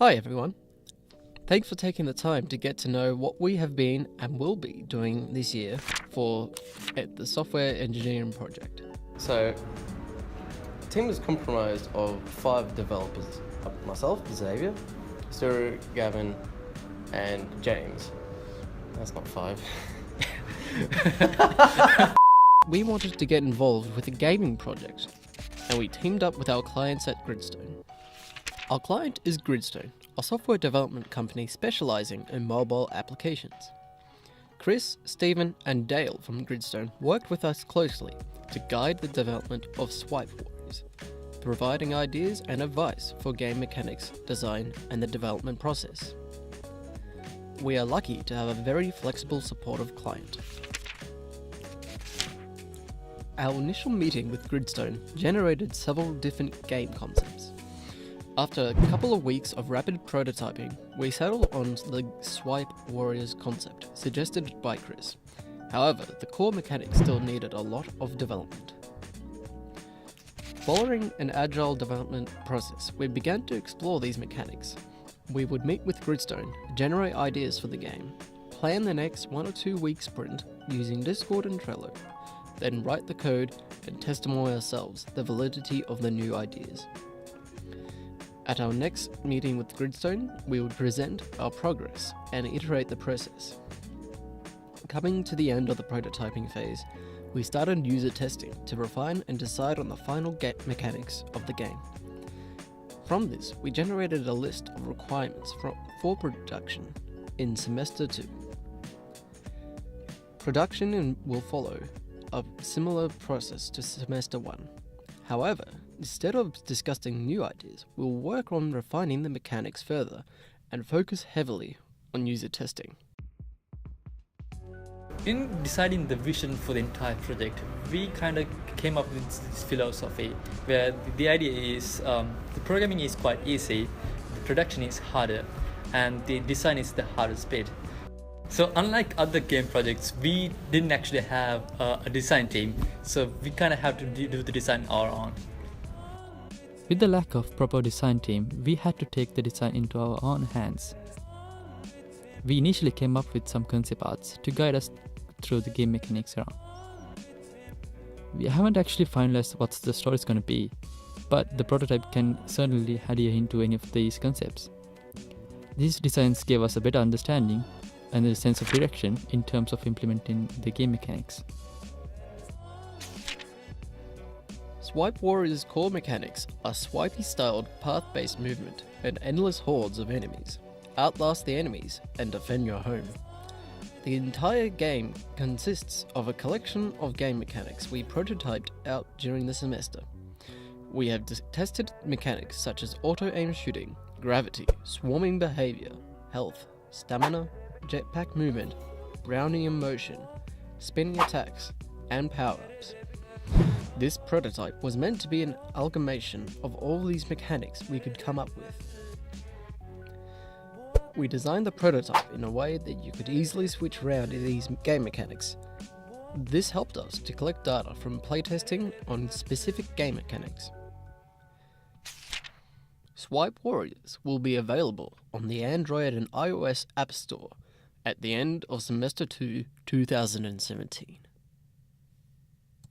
Hi everyone. Thanks for taking the time to get to know what we have been and will be doing this year for the software engineering project. So, the team is comprised of 5 developers. Myself, Xavier, Stu, Gavin, and James. That's not 5. We wanted to get involved with a gaming project, and we teamed up with our clients at Gridstone. Our client is Gridstone, a software development company specializing in mobile applications. Chris, Stephen, and Dale from Gridstone worked with us closely to guide the development of SwipeWarriors, providing ideas and advice for game mechanics, design, and the development process. We are lucky to have a very flexible, supportive client. Our initial meeting with Gridstone generated several different game concepts. After a couple of weeks of rapid prototyping, we settled on the SwipeWarriors concept suggested by Chris. However, the core mechanics still needed a lot of development. Following an agile development process, we began to explore these mechanics. We would meet with Gridstone, generate ideas for the game, plan the next 1 or 2 week sprint using Discord and Trello, then write the code and testimony ourselves the validity of the new ideas. At our next meeting with Gridstone, we would present our progress and iterate the process. Coming to the end of the prototyping phase, we started user testing to refine and decide on the final mechanics of the game. From this, we generated a list of requirements for production in Semester 2. Production will follow a similar process to Semester 1. However, instead of discussing new ideas, we'll work on refining the mechanics further and focus heavily on user testing. In deciding the vision for the entire project, we kind of came up with this philosophy where the idea is the programming is quite easy, the production is harder, and the design is the hardest bit. So unlike other game projects, we didn't actually have a design team, so we kind of have to do the design on our own. With the lack of proper design team, we had to take the design into our own hands. We initially came up with some concept arts to guide us through the game mechanics around. We haven't actually finalized what the story is going to be, but the prototype can certainly adhere into any of these concepts. These designs gave us a better understanding and a sense of direction in terms of implementing the game mechanics. SwipeWarriors' core mechanics are swipey-styled path-based movement and endless hordes of enemies. Outlast the enemies and defend your home. The entire game consists of a collection of game mechanics we prototyped out during the semester. We have tested mechanics such as auto-aim shooting, gravity, swarming behavior, health, stamina, jetpack movement, grounding in motion, spinning attacks, and power-ups. This prototype was meant to be an amalgamation of all these mechanics we could come up with. We designed the prototype in a way that you could easily switch around in these game mechanics. This helped us to collect data from playtesting on specific game mechanics. SwipeWarriors will be available on the Android and iOS App Store at the end of Semester 2, 2017.